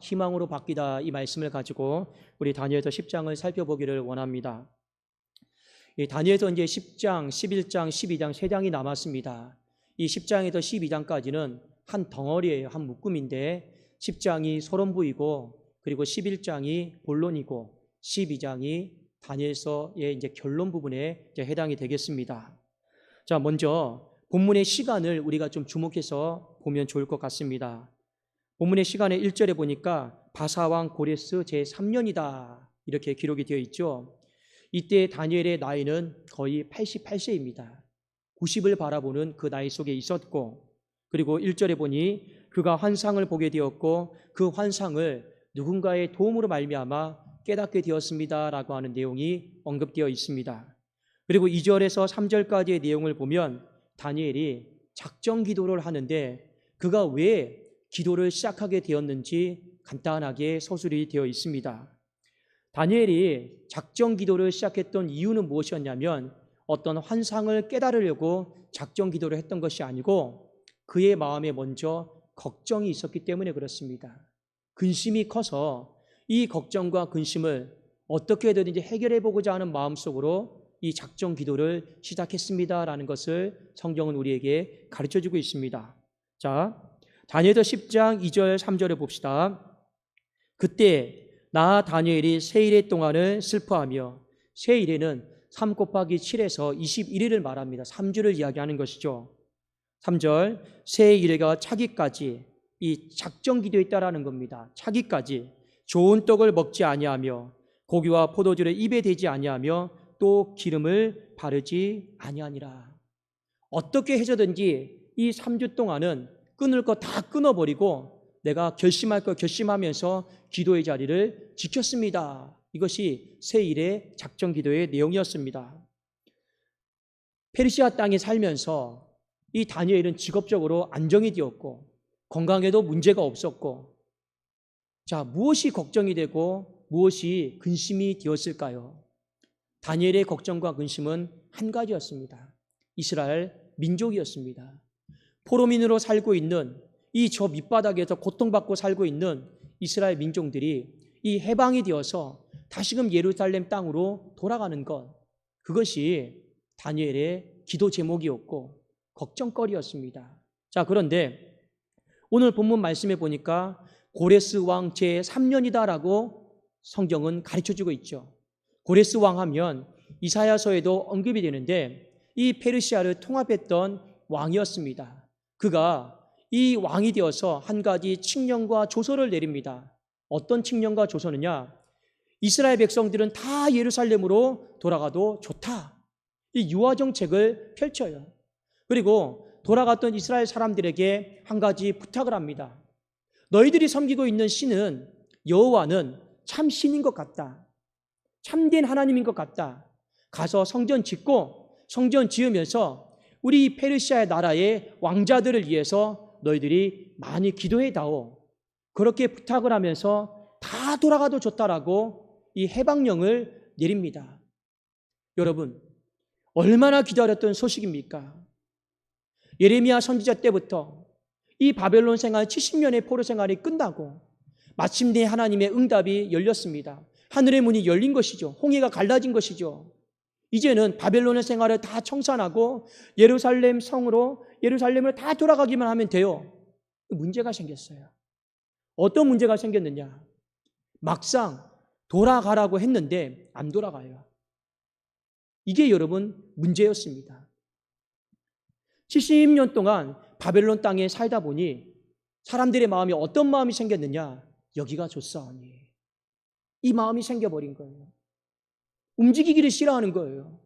희망으로 바뀌다, 이 말씀을 가지고 우리 다니엘서 10장을 살펴보기를 원합니다. 이 다니엘서 이제 10장, 11장, 12장 세 장이 남았습니다. 이 10장에서 12장까지는 한 덩어리예요. 한 묶음인데 10장이 소론부이고, 그리고 11장이 본론이고, 12장이 다니엘서의 이제 결론 부분에 이제 해당이 되겠습니다. 자, 먼저 본문의 시간을 우리가 좀 주목해서 보면 좋을 것 같습니다. 본문의 시간에 1절에 보니까 바사왕 고레스 제3년이다 이렇게 기록이 되어 있죠. 이때 다니엘의 나이는 거의 88세입니다. 90을 바라보는 그 나이 속에 있었고, 그리고 1절에 보니 그가 환상을 보게 되었고 그 환상을 누군가의 도움으로 말미암아 깨닫게 되었습니다 라고 하는 내용이 언급되어 있습니다. 그리고 2절에서 3절까지의 내용을 보면 다니엘이 작정 기도를 하는데 그가 왜 기도를 시작하게 되었는지 간단하게 서술이 되어 있습니다. 다니엘이 작정 기도를 시작했던 이유는 무엇이었냐면 어떤 환상을 깨달으려고 작정 기도를 했던 것이 아니고 그의 마음에 먼저 걱정이 있었기 때문에 그렇습니다. 근심이 커서 이 걱정과 근심을 어떻게 해서든지 해결해 보고자 하는 마음속으로 이 작정 기도를 시작했습니다라는 것을 성경은 우리에게 가르쳐주고 있습니다. 자, 다니엘서 10장 2절 3절을 봅시다. 그때 나 다니엘이 세일의 동안을 슬퍼하며, 세일에는 3 곱하기 7에서 21일을 말합니다. 3주를 이야기하는 것이죠. 3절 세일에가 차기까지, 이 작정 기도에 있다라는 겁니다. 차기까지 좋은 떡을 먹지 아니하며 고기와 포도주를 입에 대지 아니하며 또 기름을 바르지 아니하니라. 어떻게 해서든지 이 3주 동안은 끊을 거 다 끊어버리고 내가 결심할 거 결심하면서 기도의 자리를 지켰습니다. 이것이 세일의 작정 기도의 내용이었습니다. 페르시아 땅에 살면서 이 다니엘은 직업적으로 안정이 되었고 건강에도 문제가 없었고, 자, 무엇이 걱정이 되고 무엇이 근심이 되었을까요? 다니엘의 걱정과 근심은 한 가지였습니다. 이스라엘 민족이었습니다. 포로민으로 살고 있는 이 저 밑바닥에서 고통받고 살고 있는 이스라엘 민족들이 이 해방이 되어서 다시금 예루살렘 땅으로 돌아가는 것, 그것이 다니엘의 기도 제목이었고 걱정거리였습니다. 자, 그런데 오늘 본문 말씀에 보니까 고레스 왕 제3년이다라고 성경은 가르쳐주고 있죠. 고레스 왕 하면 이사야서에도 언급이 되는데 이 페르시아를 통합했던 왕이었습니다. 그가 이 왕이 되어서 한 가지 칙령과 조서를 내립니다. 어떤 칙령과 조서느냐? 이스라엘 백성들은 다 예루살렘으로 돌아가도 좋다, 이 유화 정책을 펼쳐요. 그리고 돌아갔던 이스라엘 사람들에게 한 가지 부탁을 합니다. 너희들이 섬기고 있는 신은, 여호와는 참 신인 것 같다, 참된 하나님인 것 같다. 가서 성전 짓고 성전 지으면서 우리 페르시아의 나라의 왕자들을 위해서 너희들이 많이 기도해 다오. 그렇게 부탁을 하면서 다 돌아가도 좋다라고 이 해방령을 내립니다. 여러분, 얼마나 기다렸던 소식입니까? 예레미야 선지자 때부터 이 바벨론 생활 70년의 포로 생활이 끝나고 마침내 하나님의 응답이 열렸습니다. 하늘의 문이 열린 것이죠. 홍해가 갈라진 것이죠. 이제는 바벨론의 생활을 다 청산하고 예루살렘 성으로, 예루살렘을 다 돌아가기만 하면 돼요. 문제가 생겼어요. 어떤 문제가 생겼느냐? 막상 돌아가라고 했는데 안 돌아가요. 이게 여러분 문제였습니다. 70년 동안 바벨론 땅에 살다 보니 사람들의 마음이 어떤 마음이 생겼느냐? 여기가 좋사오니, 이 마음이 생겨버린 거예요. 움직이기를 싫어하는 거예요.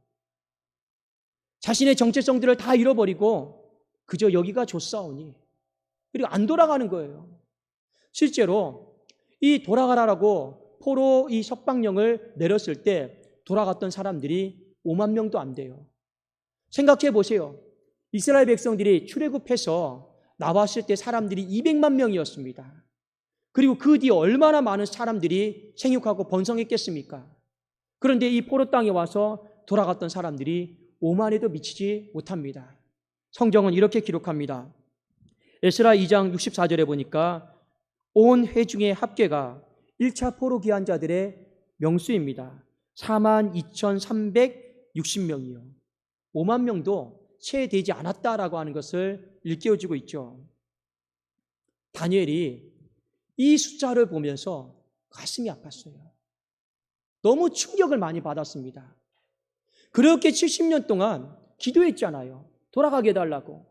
자신의 정체성들을 다 잃어버리고 그저 여기가 좋사오니, 그리고 안 돌아가는 거예요. 실제로 이 돌아가라라고 포로 이 석방령을 내렸을 때 돌아갔던 사람들이 5만 명도 안 돼요. 생각해 보세요. 이스라엘 백성들이 출애굽해서 나왔을 때 사람들이 200만 명이었습니다. 그리고 그 뒤에 얼마나 많은 사람들이 생육하고 번성했겠습니까? 그런데 이 포로 땅에 와서 돌아갔던 사람들이 5만에도 미치지 못합니다. 성경은 이렇게 기록합니다. 에스라 2장 64절에 보니까 온 회중의 합계가 1차 포로 귀환 자들의 명수입니다. 42,360명이요. 5만 명도 채 되지 않았다라고 하는 것을 일깨워주고 있죠. 다니엘이 이 숫자를 보면서 가슴이 아팠어요. 너무 충격을 많이 받았습니다. 그렇게 70년 동안 기도했잖아요. 돌아가게 해달라고.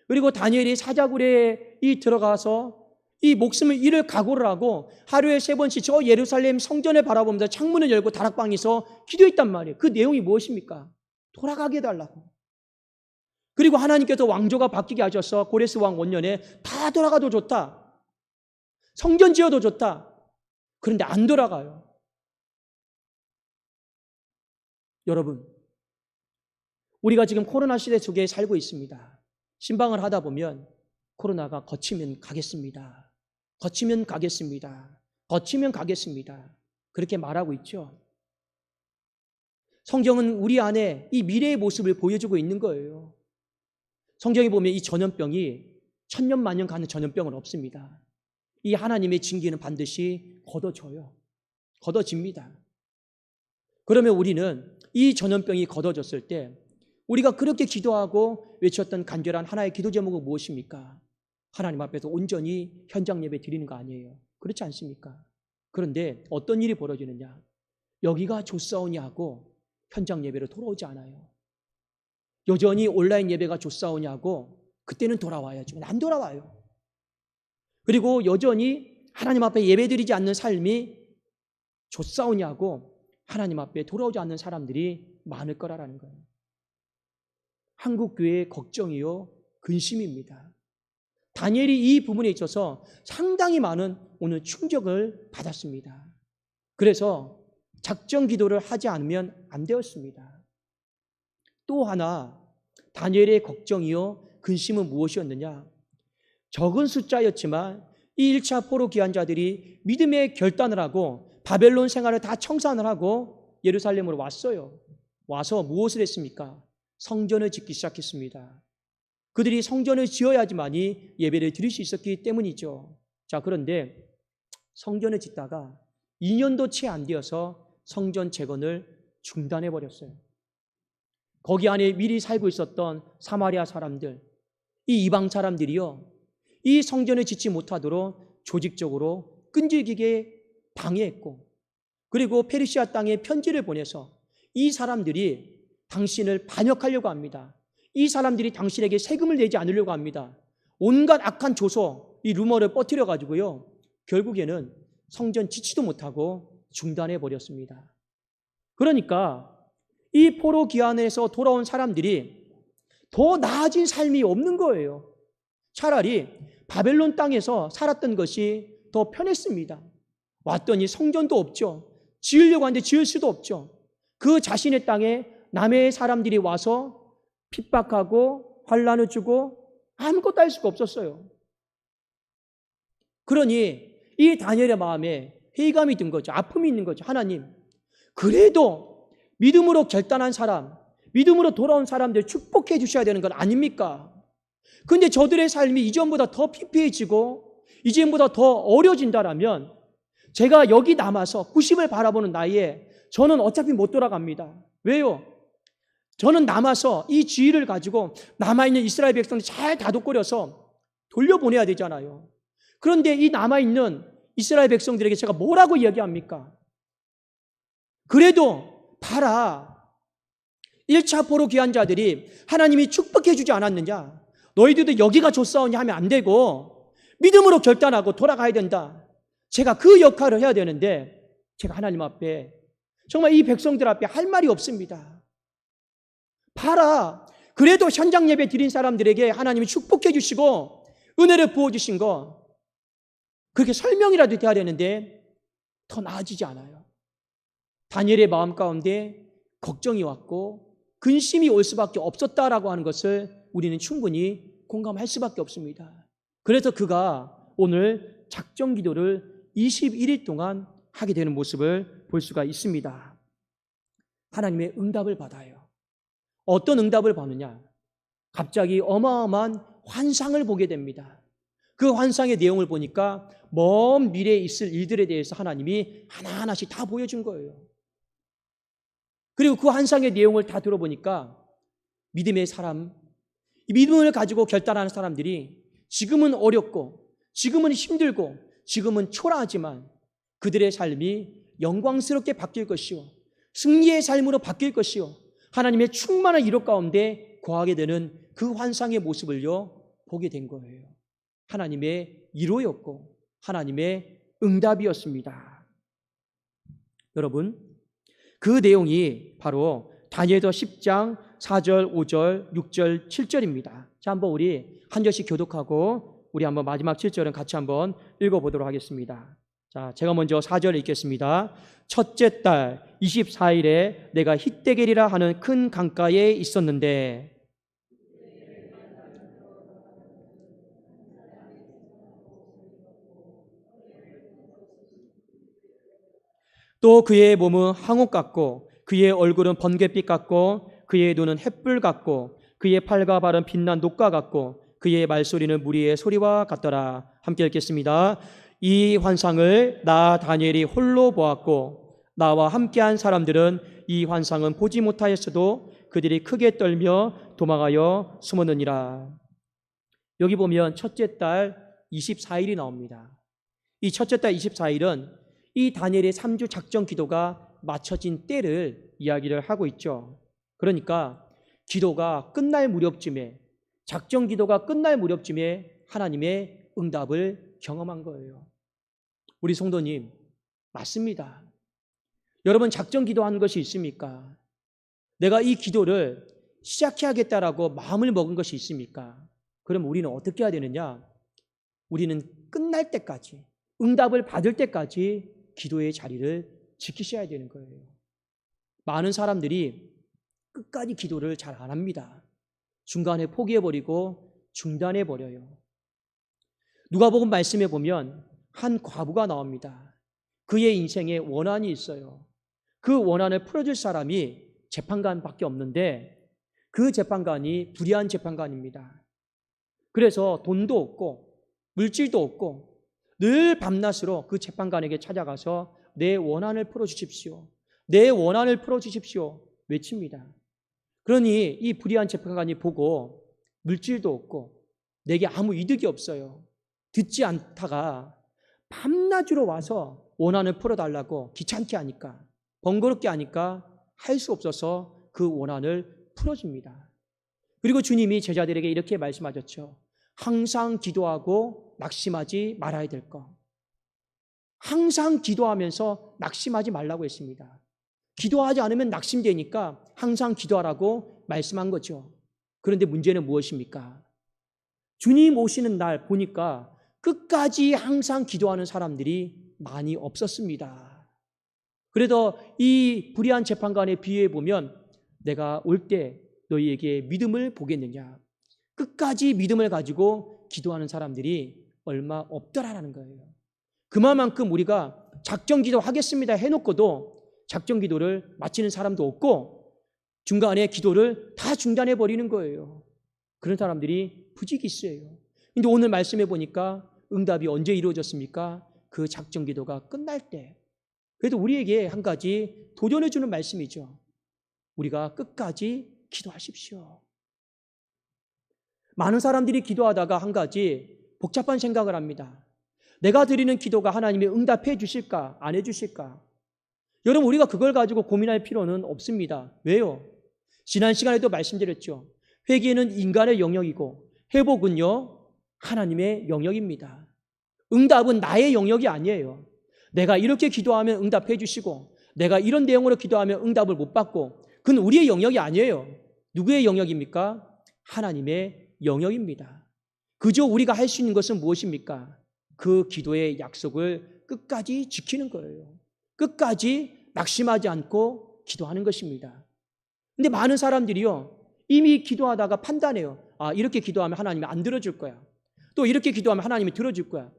그리고 다니엘이 사자굴에 들어가서 이 목숨을 잃을 각오를 하고 하루에 3번씩 저 예루살렘 성전을 바라보면서 창문을 열고 다락방에서 기도했단 말이에요. 그 내용이 무엇입니까? 돌아가게 해달라고. 그리고 하나님께서 왕조가 바뀌게 하셔서 고레스 왕 원년에 다 돌아가도 좋다. 성전 지어도 좋다. 그런데 안 돌아가요. 여러분, 우리가 지금 코로나 시대 속에 살고 있습니다. 신방을 하다 보면 코로나가 거치면 가겠습니다. 거치면 가겠습니다. 거치면 가겠습니다. 그렇게 말하고 있죠. 성경은 우리 안에 이 미래의 모습을 보여주고 있는 거예요. 성경에 보면 이 전염병이 천년 만년 가는 전염병은 없습니다. 이 하나님의 징계는 반드시 걷어져요. 걷어집니다. 그러면 우리는 이 전염병이 걷어졌을 때 우리가 그렇게 기도하고 외쳤던 간절한 하나의 기도 제목은 무엇입니까? 하나님 앞에서 온전히 현장 예배 드리는 거 아니에요. 그렇지 않습니까? 그런데 어떤 일이 벌어지느냐? 여기가 좋사오니 하고 현장 예배로 돌아오지 않아요. 여전히 온라인 예배가 좋사오니 하고 그때는 돌아와야죠. 안 돌아와요. 그리고 여전히 하나님 앞에 예배 드리지 않는 삶이 좋사오니 하고 하나님 앞에 돌아오지 않는 사람들이 많을 거라는 거예요. 한국교회의 걱정이요 근심입니다. 다니엘이 이 부분에 있어서 상당히 많은 오늘 충격을 받았습니다. 그래서 작정 기도를 하지 않으면 안 되었습니다. 또 하나 다니엘의 걱정이요 근심은 무엇이었느냐? 적은 숫자였지만 이 1차 포로 귀환자들이 믿음의 결단을 하고 바벨론 생활을 다 청산을 하고 예루살렘으로 왔어요. 와서 무엇을 했습니까? 성전을 짓기 시작했습니다. 그들이 성전을 지어야지만이 예배를 드릴 수 있었기 때문이죠. 자, 그런데 성전을 짓다가 2년도 채 안 되어서 성전 재건을 중단해 버렸어요. 거기 안에 미리 살고 있었던 사마리아 사람들, 이 이방 사람들이요, 이 성전을 짓지 못하도록 조직적으로 끈질기게 방해했고, 그리고 페르시아 땅에 편지를 보내서 이 사람들이 당신을 반역하려고 합니다. 이 사람들이 당신에게 세금을 내지 않으려고 합니다. 온갖 악한 조소, 이 루머를 퍼뜨려 가지고요, 결국에는 성전 짓지도 못하고 중단해 버렸습니다. 그러니까 이 포로 귀환에서 돌아온 사람들이 더 나아진 삶이 없는 거예요. 차라리 바벨론 땅에서 살았던 것이 더 편했습니다. 왔더니 성전도 없죠. 지으려고 하는데 지을 수도 없죠. 그 자신의 땅에 남의 사람들이 와서 핍박하고 환난을 주고 아무것도 할 수가 없었어요. 그러니 이 다니엘의 마음에 회의감이 든 거죠. 아픔이 있는 거죠. 하나님, 그래도 믿음으로 결단한 사람, 믿음으로 돌아온 사람들 축복해 주셔야 되는 건 아닙니까? 그런데 저들의 삶이 이전보다 더 피폐해지고 이전보다 더 어려워진다라면 제가 여기 남아서 90을 바라보는 나이에 저는 어차피 못 돌아갑니다. 왜요? 저는 남아서 이 지위를 가지고 남아있는 이스라엘 백성들 잘 다독거려서 돌려보내야 되잖아요. 그런데 이 남아있는 이스라엘 백성들에게 제가 뭐라고 이야기합니까? 그래도 봐라, 1차 포로 귀한 자들이 하나님이 축복해 주지 않았느냐? 너희들도 여기가 좋사오니 하면 안 되고 믿음으로 결단하고 돌아가야 된다. 제가 그 역할을 해야 되는데 제가 하나님 앞에 정말 이 백성들 앞에 할 말이 없습니다. 봐라, 그래도 현장 예배 드린 사람들에게 하나님이 축복해 주시고 은혜를 부어주신 거, 그렇게 설명이라도 돼야 되는데 더 나아지지 않아요. 다니엘의 마음 가운데 걱정이 왔고 근심이 올 수밖에 없었다라고 하는 것을 우리는 충분히 공감할 수밖에 없습니다. 그래서 그가 오늘 작정 기도를 21일 동안 하게 되는 모습을 볼 수가 있습니다. 하나님의 응답을 받아요. 어떤 응답을 받느냐? 갑자기 어마어마한 환상을 보게 됩니다. 그 환상의 내용을 보니까 먼 미래에 있을 일들에 대해서 하나님이 하나하나씩 다 보여준 거예요. 그리고 그 환상의 내용을 다 들어보니까 믿음의 사람, 믿음을 가지고 결단하는 사람들이 지금은 어렵고 지금은 힘들고 지금은 초라하지만 그들의 삶이 영광스럽게 바뀔 것이요, 승리의 삶으로 바뀔 것이요, 하나님의 충만한 이력 가운데 거하게 되는 그 환상의 모습을요 보게 된 거예요. 하나님의 위로였고 하나님의 응답이었습니다. 여러분, 그 내용이 바로 다니엘서 10장 4절, 5절, 6절, 7절입니다. 자, 한번 우리 한 절씩 교독하고 우리 한번 마지막 7절은 같이 한번 읽어보도록 하겠습니다. 자, 제가 먼저 4절 읽겠습니다. 첫째 달 24일에 내가 힛데겔이라 하는 큰 강가에 있었는데 또 그의 몸은 항옥 같고 그의 얼굴은 번갯빛 같고 그의 눈은 햇불 같고 그의 팔과 발은 빛난 녹과 같고 그의 말소리는 무리의 소리와 같더라. 함께 읽겠습니다. 이 환상을 나 다니엘이 홀로 보았고 나와 함께한 사람들은 이 환상은 보지 못하였어도 그들이 크게 떨며 도망하여 숨었느니라. 여기 보면 첫째 달 24일이 나옵니다. 이 첫째 달 24일은 이 다니엘의 3주 작전 기도가 마쳐진 때를 이야기를 하고 있죠. 그러니까 기도가 끝날 무렵쯤에, 작전 기도가 끝날 무렵쯤에 하나님의 응답을 경험한 거예요. 우리 성도님, 맞습니다. 여러분, 작전 기도한 것이 있습니까? 내가 이 기도를 시작해야겠다라고 마음을 먹은 것이 있습니까? 그럼 우리는 어떻게 해야 되느냐? 우리는 끝날 때까지, 응답을 받을 때까지 기도의 자리를 지키셔야 되는 거예요. 많은 사람들이 끝까지 기도를 잘 안 합니다. 중간에 포기해버리고 중단해버려요. 누가복음 말씀에 보면 한 과부가 나옵니다. 그의 인생에 원한이 있어요. 그 원한을 풀어줄 사람이 재판관밖에 없는데 그 재판관이 불의한 재판관입니다. 그래서 돈도 없고 물질도 없고 늘 밤낮으로 그 재판관에게 찾아가서 내 원한을 풀어주십시오. 내 원한을 풀어주십시오. 외칩니다. 그러니 이 불의한 재판관이 보고 물질도 없고 내게 아무 이득이 없어요. 듣지 않다가 밤낮으로 와서 원한을 풀어달라고 귀찮게 하니까, 번거롭게 하니까 할 수 없어서 그 원한을 풀어줍니다. 그리고 주님이 제자들에게 이렇게 말씀하셨죠. 항상 기도하고 낙심하지 말아야 될 것. 항상 기도하면서 낙심하지 말라고 했습니다. 기도하지 않으면 낙심되니까 항상 기도하라고 말씀한 거죠. 그런데 문제는 무엇입니까? 주님 오시는 날 보니까 끝까지 항상 기도하는 사람들이 많이 없었습니다. 그래서 이 불의한 재판관의 비유에 보면 내가 올 때 너희에게 믿음을 보겠느냐, 끝까지 믿음을 가지고 기도하는 사람들이 얼마 없더라라는 거예요. 그만큼 우리가 작전 기도 하겠습니다 해놓고도 작전 기도를 마치는 사람도 없고 중간에 기도를 다 중단해 버리는 거예요. 그런 사람들이 부지기수예요. 근데 오늘 말씀해 보니까 응답이 언제 이루어졌습니까? 그 작전 기도가 끝날 때. 그래도 우리에게 한 가지 도전해 주는 말씀이죠. 우리가 끝까지 기도하십시오. 많은 사람들이 기도하다가 한 가지 복잡한 생각을 합니다. 내가 드리는 기도가 하나님이 응답해 주실까? 안 해 주실까? 여러분, 우리가 그걸 가지고 고민할 필요는 없습니다. 왜요? 지난 시간에도 말씀드렸죠. 회개는 인간의 영역이고 회복은요 하나님의 영역입니다. 응답은 나의 영역이 아니에요. 내가 이렇게 기도하면 응답해 주시고 내가 이런 내용으로 기도하면 응답을 못 받고 그건 우리의 영역이 아니에요. 누구의 영역입니까? 하나님의 영역입니다. 그저 우리가 할 수 있는 것은 무엇입니까? 그 기도의 약속을 끝까지 지키는 거예요. 끝까지 낙심하지 않고 기도하는 것입니다. 근데 많은 사람들이요 이미 기도하다가 판단해요. 아, 이렇게 기도하면 하나님이 안 들어줄 거야. 또 이렇게 기도하면 하나님이 들어줄 거야.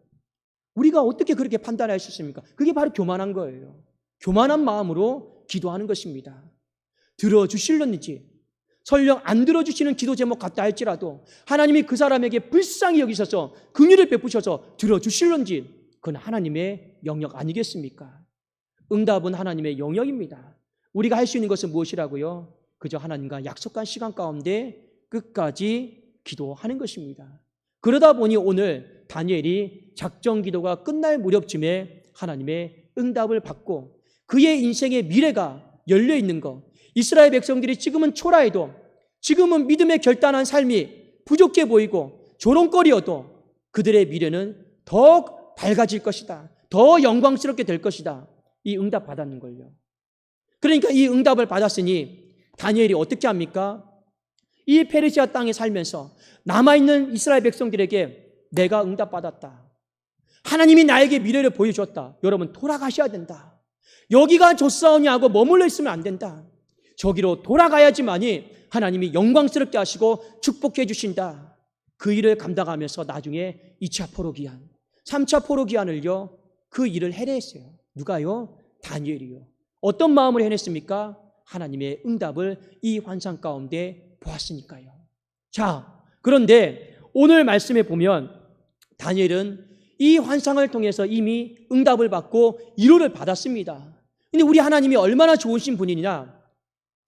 우리가 어떻게 그렇게 판단할 수 있습니까? 그게 바로 교만한 거예요. 교만한 마음으로 기도하는 것입니다. 들어주실런지, 설령 안 들어주시는 기도 제목 같다 할지라도 하나님이 그 사람에게 불쌍히 여기셔서 긍휼을 베푸셔서 들어주실런지 그건 하나님의 영역 아니겠습니까? 응답은 하나님의 영역입니다. 우리가 할 수 있는 것은 무엇이라고요? 그저 하나님과 약속한 시간 가운데 끝까지 기도하는 것입니다. 그러다 보니 오늘 다니엘이 작정 기도가 끝날 무렵쯤에 하나님의 응답을 받고 그의 인생의 미래가 열려 있는 것, 이스라엘 백성들이 지금은 초라해도, 지금은 믿음의 결단한 삶이 부족해 보이고 조롱거리여도 그들의 미래는 더 밝아질 것이다, 더 영광스럽게 될 것이다, 이 응답 받았는 걸요. 그러니까 이 응답을 받았으니 다니엘이 어떻게 합니까? 이 페르시아 땅에 살면서 남아있는 이스라엘 백성들에게 내가 응답받았다, 하나님이 나에게 미래를 보여줬다, 여러분 돌아가셔야 된다, 여기가 좋사오니 하고 머물러 있으면 안 된다, 저기로 돌아가야지만이 하나님이 영광스럽게 하시고 축복해 주신다. 그 일을 감당하면서 나중에 2차 포로기한, 3차 포로기한을요, 그 일을 해냈어요. 누가요? 다니엘이요. 어떤 마음으로 해냈습니까? 하나님의 응답을 이 환상 가운데 보았으니까요. 자, 그런데 오늘 말씀에 보면 다니엘은 이 환상을 통해서 이미 응답을 받고 위로를 받았습니다. 근데 우리 하나님이 얼마나 좋으신 분이냐,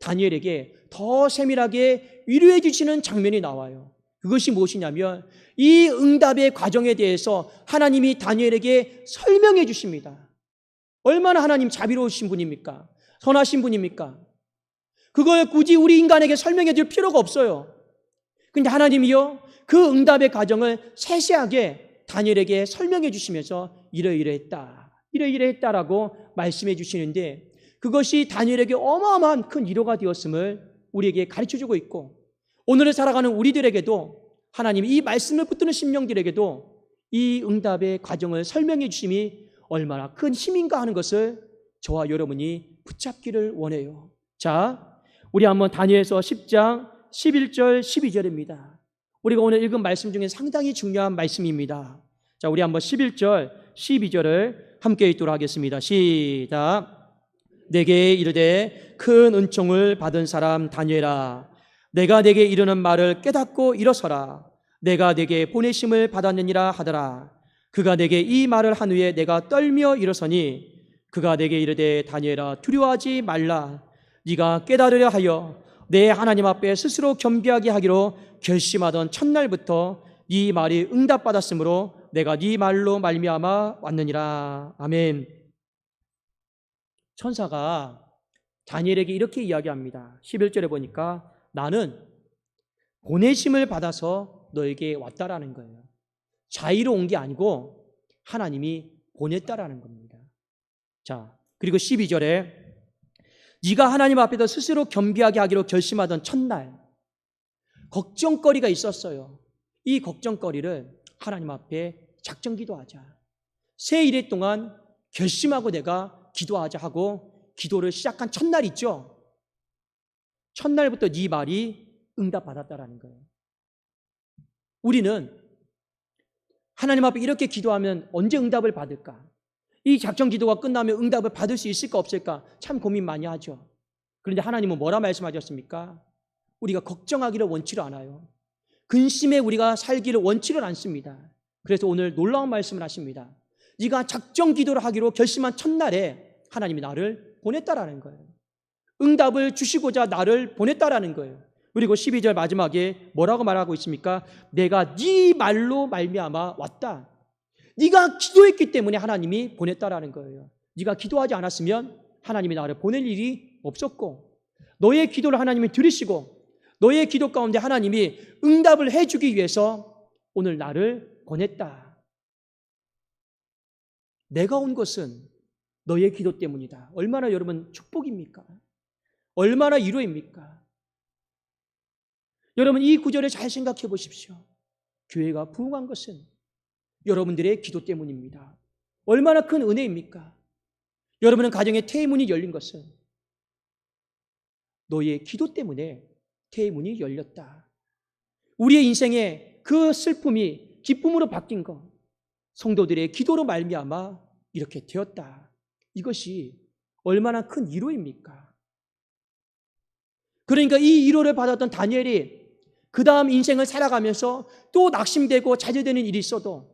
다니엘에게 더 세밀하게 위로해 주시는 장면이 나와요. 그것이 무엇이냐면 이 응답의 과정에 대해서 하나님이 다니엘에게 설명해 주십니다. 얼마나 하나님 자비로우신 분입니까? 선하신 분입니까? 그걸 굳이 우리 인간에게 설명해 줄 필요가 없어요. 근데 하나님이요, 그 응답의 과정을 세세하게 다니엘에게 설명해 주시면서 이러이러했다라고 말씀해 주시는데, 그것이 다니엘에게 어마어마한 큰 위로가 되었음을 우리에게 가르쳐주고 있고, 오늘을 살아가는 우리들에게도 하나님이 이 말씀을 붙드는 심령들에게도 이 응답의 과정을 설명해 주심이 얼마나 큰 힘인가 하는 것을 저와 여러분이 붙잡기를 원해요. 자, 우리 한번 다니엘서 10장 11절 12절입니다. 우리가 오늘 읽은 말씀 중에 상당히 중요한 말씀입니다. 자, 우리 한번 11절 12절을 함께 읽도록 하겠습니다. 시작. 내게 이르되 큰 은총을 받은 사람 다니엘아, 내가 내게 이르는 말을 깨닫고 일어서라. 내가 내게 보내심을 받았느니라 하더라. 그가 내게 이 말을 한 후에 내가 떨며 일어서니 그가 내게 이르되 다니엘아, 두려워하지 말라. 네가 깨달으려 하여 내 하나님 앞에 스스로 겸비하게 하기로 결심하던 첫날부터 네 말이 응답받았으므로 내가 네 말로 말미암아 왔느니라. 아멘. 천사가 다니엘에게 이렇게 이야기합니다. 11절에 보니까 나는 보내심을 받아서 너에게 왔다라는 거예요. 자의로 온 게 아니고 하나님이 보냈다라는 겁니다. 자, 그리고 12절에 네가 하나님 앞에서 스스로 겸비하게 하기로 결심하던 첫날, 걱정거리가 있었어요. 이 걱정거리를 하나님 앞에 작정 기도하자, 새 일해 동안 결심하고 내가 기도하자 하고 기도를 시작한 첫날 있죠. 첫날부터 네 말이 응답받았다라는 거예요. 우리는 하나님 앞에 이렇게 기도하면 언제 응답을 받을까? 이 작정 기도가 끝나면 응답을 받을 수 있을까 없을까? 참 고민 많이 하죠. 그런데 하나님은 뭐라 말씀하셨습니까? 우리가 걱정하기를 원치를 않아요. 근심에 우리가 살기를 원치를 않습니다. 그래서 오늘 놀라운 말씀을 하십니다. 네가 작정 기도를 하기로 결심한 첫날에 하나님이 나를 보냈다라는 거예요. 응답을 주시고자 나를 보냈다라는 거예요. 그리고 12절 마지막에 뭐라고 말하고 있습니까? 내가 네 말로 말미암아 왔다. 네가 기도했기 때문에 하나님이 보냈다라는 거예요. 네가 기도하지 않았으면 하나님이 나를 보낼 일이 없었고, 너의 기도를 하나님이 들으시고 너의 기도 가운데 하나님이 응답을 해주기 위해서 오늘 나를 보냈다. 내가 온 것은 너의 기도 때문이다. 얼마나 여러분 축복입니까? 얼마나 위로입니까? 여러분 이 구절을 잘 생각해 보십시오. 교회가 부흥한 것은 여러분들의 기도 때문입니다. 얼마나 큰 은혜입니까? 여러분은 가정의 태문이 열린 것은 너의 기도 때문에 태문이 열렸다. 우리의 인생에 그 슬픔이 기쁨으로 바뀐 것, 성도들의 기도로 말미암아 이렇게 되었다. 이것이 얼마나 큰 위로입니까? 그러니까 이 위로를 받았던 다니엘이 그 다음 인생을 살아가면서 또 낙심되고 좌절되는 일이 있어도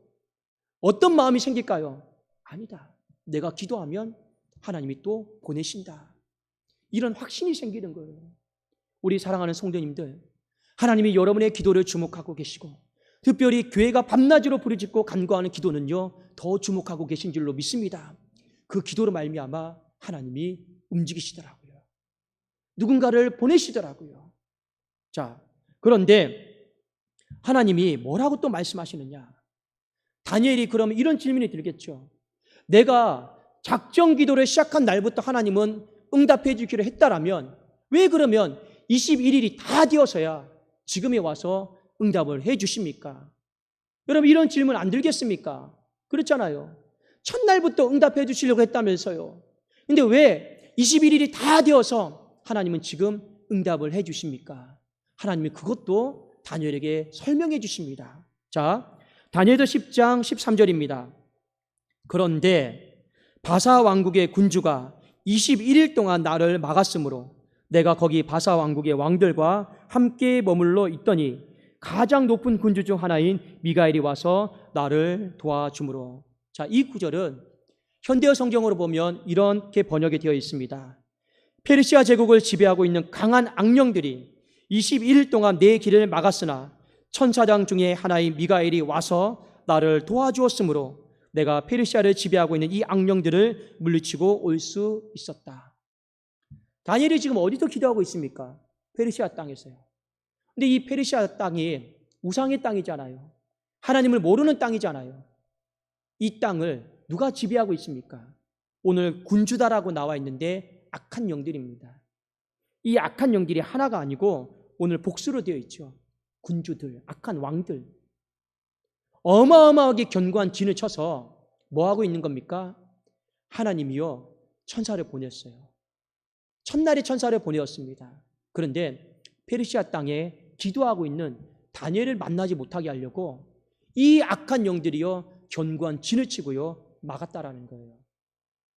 어떤 마음이 생길까요? 아니다. 내가 기도하면 하나님이 또 보내신다. 이런 확신이 생기는 거예요. 우리 사랑하는 성도님들, 하나님이 여러분의 기도를 주목하고 계시고 특별히 교회가 밤낮으로 부르짖고 간구하는 기도는요 더 주목하고 계신 줄로 믿습니다. 그 기도로 말미암아 하나님이 움직이시더라고요. 누군가를 보내시더라고요. 자, 그런데 하나님이 뭐라고 또 말씀하시느냐? 다니엘이 그러면 이런 질문이 들겠죠. 내가 작정 기도를 시작한 날부터 하나님은 응답해 주기로 했다라면 왜 그러면 21일이 다 되어서야 지금에 와서 응답을 해 주십니까? 여러분 이런 질문 안 들겠습니까? 그렇잖아요. 첫날부터 응답해 주시려고 했다면서요. 근데 왜 21일이 다 되어서 하나님은 지금 응답을 해 주십니까? 하나님이 그것도 다니엘에게 설명해 주십니다. 자, 다니엘서 10장 13절입니다. 그런데 바사 왕국의 군주가 21일 동안 나를 막았으므로 내가 거기 바사 왕국의 왕들과 함께 머물러 있더니 가장 높은 군주 중 하나인 미가엘이 와서 나를 도와주므로. 자, 이 구절은 현대어 성경으로 보면 이렇게 번역이 되어 있습니다. 페르시아 제국을 지배하고 있는 강한 악령들이 21일 동안 내 길을 막았으나 천사장 중에 하나인 미가엘이 와서 나를 도와주었으므로 내가 페르시아를 지배하고 있는 이 악령들을 물리치고 올 수 있었다. 다니엘이 지금 어디서 기도하고 있습니까? 페르시아 땅에서요. 근데 이 페르시아 땅이 우상의 땅이잖아요. 하나님을 모르는 땅이잖아요. 이 땅을 누가 지배하고 있습니까? 오늘 군주다라고 나와 있는데 악한 영들입니다. 이 악한 영들이 하나가 아니고 오늘 복수로 되어 있죠. 군주들, 악한 왕들. 어마어마하게 견고한 진을 쳐서 뭐 하고 있는 겁니까? 하나님이요 천사를 보냈어요. 첫날에 천사를 보내었습니다. 그런데 페르시아 땅에 기도하고 있는 다니엘을 만나지 못하게 하려고 이 악한 영들이요 견고한 진을 치고요 막았다라는 거예요.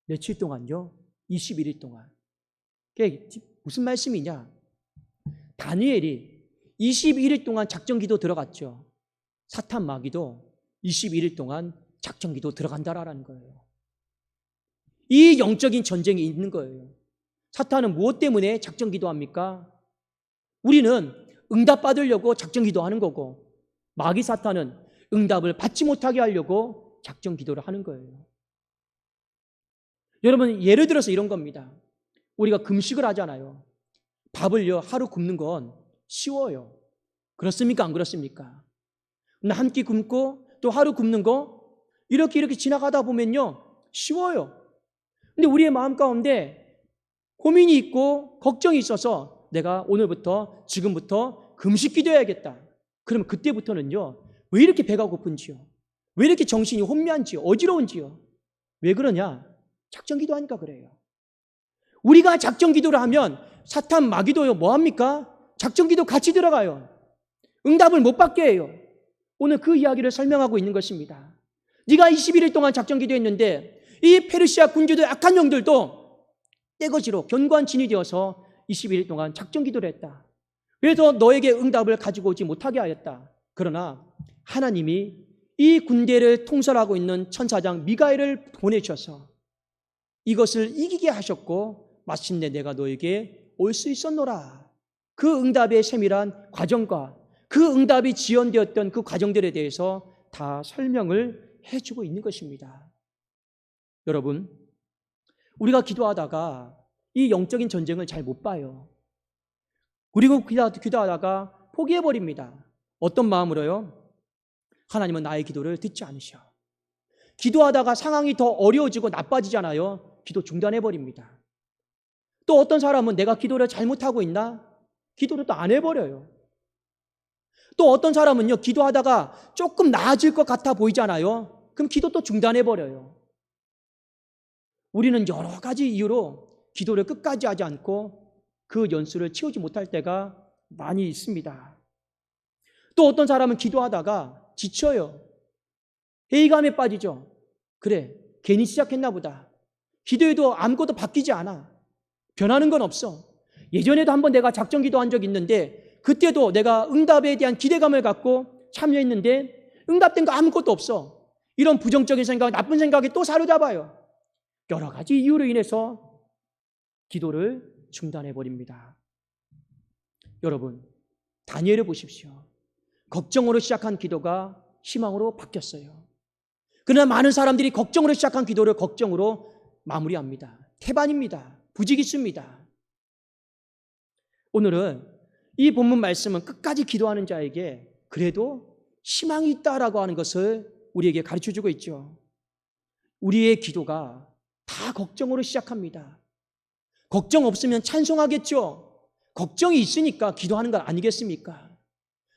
며칠 동안요? 21일 동안. 그게 무슨 말씀이냐? 다니엘이 21일 동안 작전기도 들어갔죠. 사탄 마귀도 21일 동안 작전기도 들어간다라는 거예요. 이 영적인 전쟁이 있는 거예요. 사탄은 무엇 때문에 작전기도 합니까? 우리는 응답받으려고 작전기도 하는 거고 마귀 사탄은 응답을 받지 못하게 하려고 작전기도를 하는 거예요. 여러분 예를 들어서 이런 겁니다. 우리가 금식을 하잖아요. 밥을요 하루 굶는 건 쉬워요. 그렇습니까? 안 그렇습니까? 한 끼 굶고 또 하루 굶는 거 이렇게 지나가다 보면요 쉬워요. 근데 우리의 마음 가운데 고민이 있고 걱정이 있어서 내가 오늘부터 지금부터 금식 기도해야겠다. 그러면 그때부터는요 왜 이렇게 배가 고픈지요? 왜 이렇게 정신이 혼미한지요? 어지러운지요? 왜 그러냐? 작전 기도하니까 그래요. 우리가 작전 기도를 하면 사탄 마귀도요 뭐합니까? 작전 기도 같이 들어가요. 응답을 못 받게 해요. 오늘 그 이야기를 설명하고 있는 것입니다. 네가 21일 동안 작전 기도했는데 이 페르시아 군주들 악한 영들도 떼거지로 견고한 진이 되어서 21일 동안 작전 기도를 했다. 그래서 너에게 응답을 가지고 오지 못하게 하였다. 그러나 하나님이 이 군대를 통솔하고 있는 천사장 미가엘을 보내주셔서 이것을 이기게 하셨고 마침내 내가 너에게 올 수 있었노라. 그 응답의 세밀한 과정과 그 응답이 지연되었던 그 과정들에 대해서 다 설명을 해주고 있는 것입니다. 여러분, 우리가 기도하다가 이 영적인 전쟁을 잘 못 봐요. 그리고 기도하다가 포기해버립니다. 어떤 마음으로요? 하나님은 나의 기도를 듣지 않으셔. 기도하다가 상황이 더 어려워지고 나빠지잖아요. 기도 중단해버립니다. 또 어떤 사람은 내가 기도를 잘못하고 있나? 기도를 또 안 해버려요. 또 어떤 사람은요 기도하다가 조금 나아질 것 같아 보이잖아요. 그럼 기도 또 중단해버려요. 우리는 여러 가지 이유로 기도를 끝까지 하지 않고 그 연수를 채우지 못할 때가 많이 있습니다. 또 어떤 사람은 기도하다가 지쳐요. 회의감에 빠지죠. 그래, 괜히 시작했나 보다. 기도해도 아무것도 바뀌지 않아. 변하는 건 없어. 예전에도 한번 내가 작전 기도한 적이 있는데 그때도 내가 응답에 대한 기대감을 갖고 참여했는데 응답된 거 아무것도 없어. 이런 부정적인 생각, 나쁜 생각이 또 사로잡아요. 여러 가지 이유로 인해서 기도를 중단해 버립니다. 여러분, 다니엘을 보십시오. 걱정으로 시작한 기도가 희망으로 바뀌었어요. 그러나 많은 사람들이 걱정으로 시작한 기도를 걱정으로 마무리합니다. 태반입니다. 부지기수입니다. 오늘은 이 본문 말씀은 끝까지 기도하는 자에게 그래도 희망이 있다라고 하는 것을 우리에게 가르쳐주고 있죠. 우리의 기도가 다 걱정으로 시작합니다. 걱정 없으면 찬송하겠죠. 걱정이 있으니까 기도하는 것 아니겠습니까?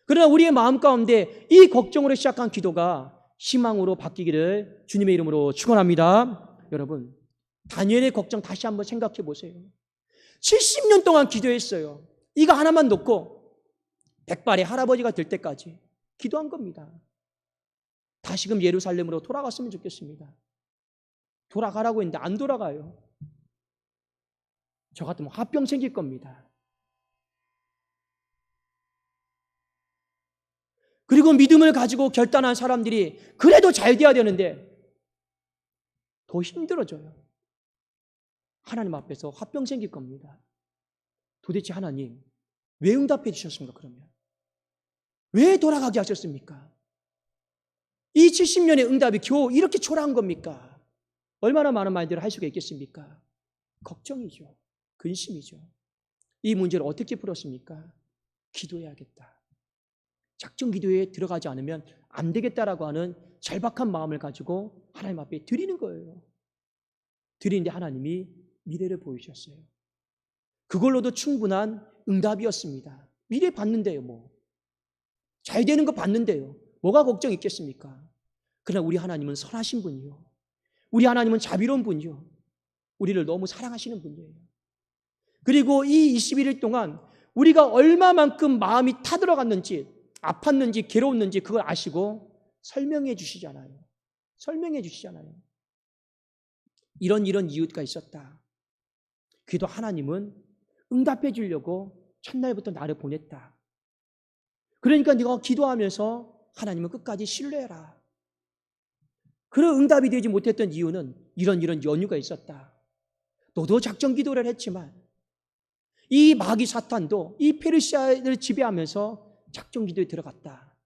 그러나 우리의 마음 가운데 이 걱정으로 시작한 기도가 희망으로 바뀌기를 주님의 이름으로 축원합니다. 여러분, 다니엘의 걱정 다시 한번 생각해 보세요. 70년 동안 기도했어요. 이거 하나만 놓고 백발의 할아버지가 될 때까지 기도한 겁니다. 다시금 예루살렘으로 돌아갔으면 좋겠습니다. 돌아가라고 했는데 안 돌아가요. 저 같으면 화병 생길 겁니다. 그리고 믿음을 가지고 결단한 사람들이 그래도 잘 돼야 되는데 더 힘들어져요. 하나님 앞에서 화병 생길 겁니다. 도대체 하나님 왜 응답해 주셨습니까? 그러면 왜 돌아가게 하셨습니까? 이 70년의 응답이 겨우 이렇게 초라한 겁니까? 얼마나 많은 말들을 할 수가 있겠습니까? 걱정이죠. 근심이죠. 이 문제를 어떻게 풀었습니까? 기도해야겠다. 작정 기도에 들어가지 않으면 안 되겠다라고 하는 절박한 마음을 가지고 하나님 앞에 드리는 거예요. 드리는데 하나님이 미래를 보여주셨어요. 그걸로도 충분한 응답이었습니다. 미래 봤는데요, 뭐. 잘 되는 거 봤는데요. 뭐가 걱정 있겠습니까? 그러나 우리 하나님은 선하신 분이요. 우리 하나님은 자비로운 분이요. 우리를 너무 사랑하시는 분이에요. 그리고 이 21일 동안 우리가 얼마만큼 마음이 타들어갔는지, 아팠는지, 괴로웠는지 그걸 아시고 설명해 주시잖아요. 설명해 주시잖아요. 이런 이유가 있었다. 그래도 하나님은 응답해 주려고 첫날부터 나를 보냈다. 그러니까 네가 기도하면서 하나님을 끝까지 신뢰해라. 그런 응답이 되지 못했던 이유는 이런 연유가 있었다. 너도 작정 기도를 했지만 이 마귀 사탄도 이 페르시아를 지배하면서 작정 기도에 들어갔다.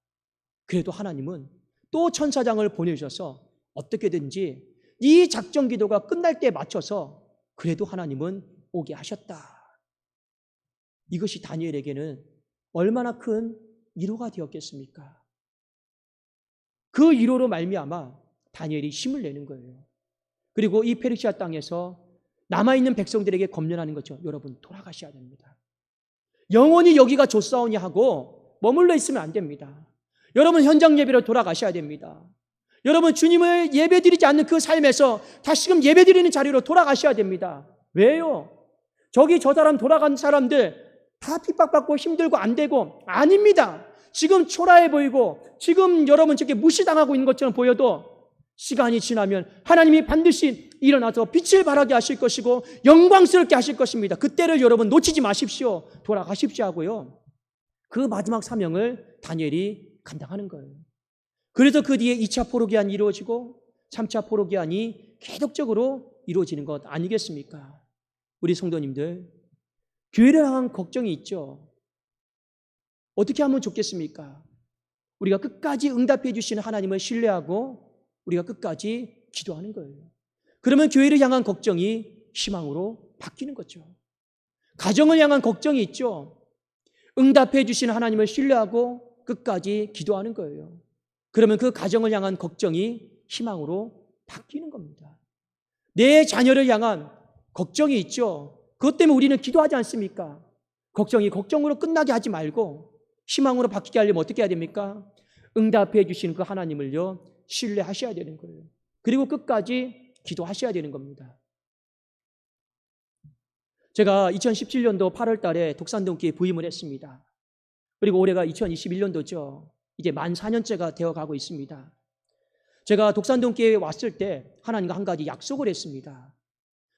그래도 하나님은 또 천사장을 보내주셔서 어떻게든지 이 작정 기도가 끝날 때에 맞춰서 그래도 하나님은 오게 하셨다. 이것이 다니엘에게는 얼마나 큰 위로가 되었겠습니까? 그 위로로 말미암아 다니엘이 힘을 내는 거예요. 그리고 이 페르시아 땅에서 남아있는 백성들에게 검련하는 거죠. 여러분 돌아가셔야 됩니다. 영원히 여기가 좋사오니 하고 머물러 있으면 안 됩니다. 여러분 현장 예배로 돌아가셔야 됩니다. 여러분 주님을 예배드리지 않는 그 삶에서 다시금 예배드리는 자리로 돌아가셔야 됩니다. 왜요? 저 사람 돌아간 사람들 다 핍박받고 힘들고 안 되고 아닙니다. 지금 초라해 보이고 지금 여러분 저렇게 무시당하고 있는 것처럼 보여도 시간이 지나면 하나님이 반드시 일어나서 빛을 발하게 하실 것이고 영광스럽게 하실 것입니다. 그때를 여러분 놓치지 마십시오. 돌아가십시오 하고요. 그 마지막 사명을 다니엘이 감당하는 거예요. 그래서 그 뒤에 2차 포로기한이 이루어지고 3차 포로기한이 계속적으로 이루어지는 것 아니겠습니까? 우리 성도님들, 교회를 향한 걱정이 있죠. 어떻게 하면 좋겠습니까? 우리가 끝까지 응답해 주시는 하나님을 신뢰하고 우리가 끝까지 기도하는 거예요. 그러면 교회를 향한 걱정이 희망으로 바뀌는 거죠. 가정을 향한 걱정이 있죠. 응답해 주시는 하나님을 신뢰하고 끝까지 기도하는 거예요. 그러면 그 가정을 향한 걱정이 희망으로 바뀌는 겁니다. 내 자녀를 향한 걱정이 있죠. 그것 때문에 우리는 기도하지 않습니까? 걱정이 걱정으로 끝나게 하지 말고 희망으로 바뀌게 하려면 어떻게 해야 됩니까? 응답해 주시는 그 하나님을요 신뢰하셔야 되는 거예요. 그리고 끝까지 기도하셔야 되는 겁니다. 제가 2017년도 8월 달에 독산동교회에 부임을 했습니다. 그리고 올해가 2021년도죠. 이제 만 4년째가 되어가고 있습니다. 제가 독산동교회에 왔을 때 하나님과 한 가지 약속을 했습니다.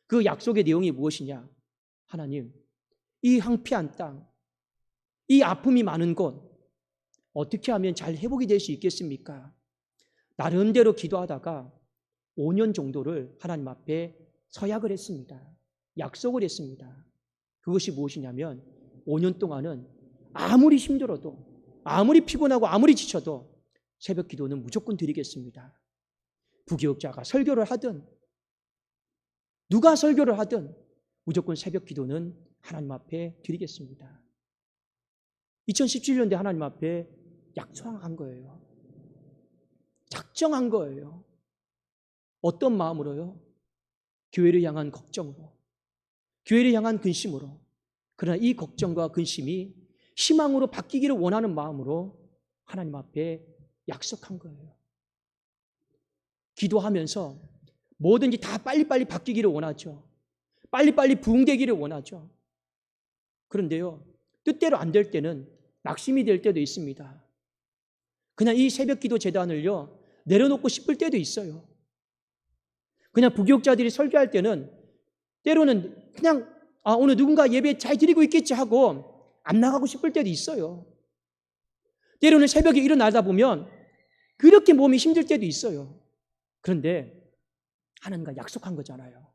그 약속의 내용이 무엇이냐? 하나님, 이 황폐한 땅, 이 아픔이 많은 곳 어떻게 하면 잘 회복이 될 수 있겠습니까? 나름대로 기도하다가 5년 정도를 하나님 앞에 서약을 했습니다. 약속을 했습니다. 그것이 무엇이냐면 5년 동안은 아무리 힘들어도, 아무리 피곤하고 아무리 지쳐도 새벽 기도는 무조건 드리겠습니다. 부교육자가 설교를 하든 누가 설교를 하든 무조건 새벽 기도는 하나님 앞에 드리겠습니다. 2017년도에 하나님 앞에 약속한 거예요. 작정한 거예요. 어떤 마음으로요? 교회를 향한 걱정으로, 교회를 향한 근심으로. 그러나 이 걱정과 근심이 희망으로 바뀌기를 원하는 마음으로 하나님 앞에 약속한 거예요. 기도하면서 뭐든지 다 빨리빨리 바뀌기를 원하죠. 빨리빨리 부흥되기를 원하죠. 그런데요, 뜻대로 안 될 때는 낙심이 될 때도 있습니다. 그냥 이 새벽 기도 재단을요, 내려놓고 싶을 때도 있어요. 그냥 부교육자들이 설교할 때는 때로는 그냥 오늘 누군가 예배 잘 드리고 있겠지 하고 안 나가고 싶을 때도 있어요. 때로는 새벽에 일어나다 보면 그렇게 몸이 힘들 때도 있어요. 그런데 하나님과 약속한 거잖아요.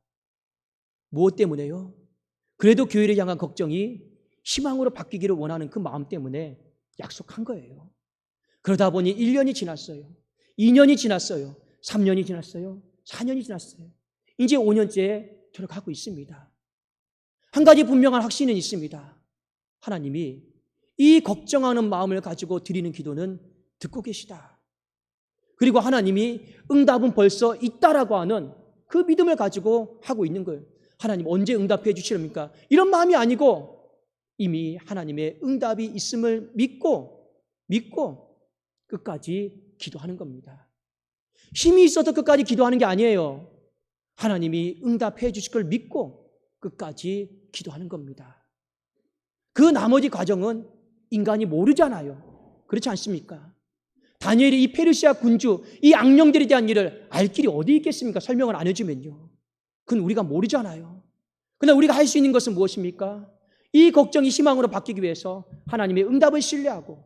무엇 때문에요? 그래도 교회를 향한 걱정이 희망으로 바뀌기를 원하는 그 마음 때문에 약속한 거예요. 그러다 보니 1년이 지났어요. 2년이 지났어요. 3년이 지났어요. 4년이 지났어요. 이제 5년째에 들어가고 있습니다. 한 가지 분명한 확신은 있습니다. 하나님이 이 걱정하는 마음을 가지고 드리는 기도는 듣고 계시다. 그리고 하나님이 응답은 벌써 있다라고 하는 그 믿음을 가지고 하고 있는 거예요. 하나님 언제 응답해 주시렵니까? 이런 마음이 아니고 이미 하나님의 응답이 있음을 믿고 끝까지 기도하는 겁니다. 힘이 있어서 끝까지 기도하는 게 아니에요. 하나님이 응답해 주실 걸 믿고 끝까지 기도하는 겁니다. 그 나머지 과정은 인간이 모르잖아요. 그렇지 않습니까? 다니엘이 이 페르시아 군주, 이 악령들에 대한 일을 알 길이 어디 있겠습니까? 설명을 안 해주면요. 그건 우리가 모르잖아요. 그러나 우리가 할 수 있는 것은 무엇입니까? 이 걱정이 희망으로 바뀌기 위해서 하나님의 응답을 신뢰하고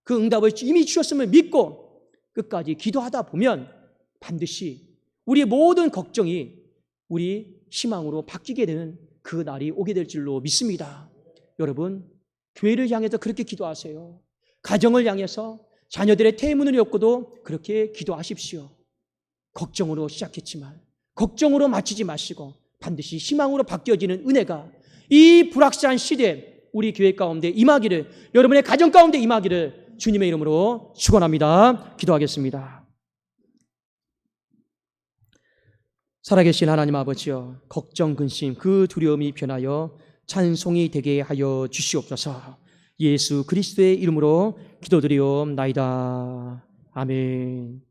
그 응답을 이미 주셨음을 믿고 끝까지 기도하다 보면 반드시 우리의 모든 걱정이 우리 희망으로 바뀌게 되는 그 날이 오게 될 줄로 믿습니다. 여러분, 교회를 향해서 그렇게 기도하세요. 가정을 향해서 자녀들의 태문을 엮고도 그렇게 기도하십시오. 걱정으로 시작했지만 걱정으로 마치지 마시고 반드시 희망으로 바뀌어지는 은혜가 이 불확실한 시대에 우리 교회 가운데 임하기를, 여러분의 가정 가운데 임하기를 주님의 이름으로 축원합니다. 기도하겠습니다. 살아계신 하나님 아버지여, 걱정, 근심, 그 두려움이 변하여 찬송이 되게 하여 주시옵소서. 예수 그리스도의 이름으로 기도드리옵나이다. 아멘.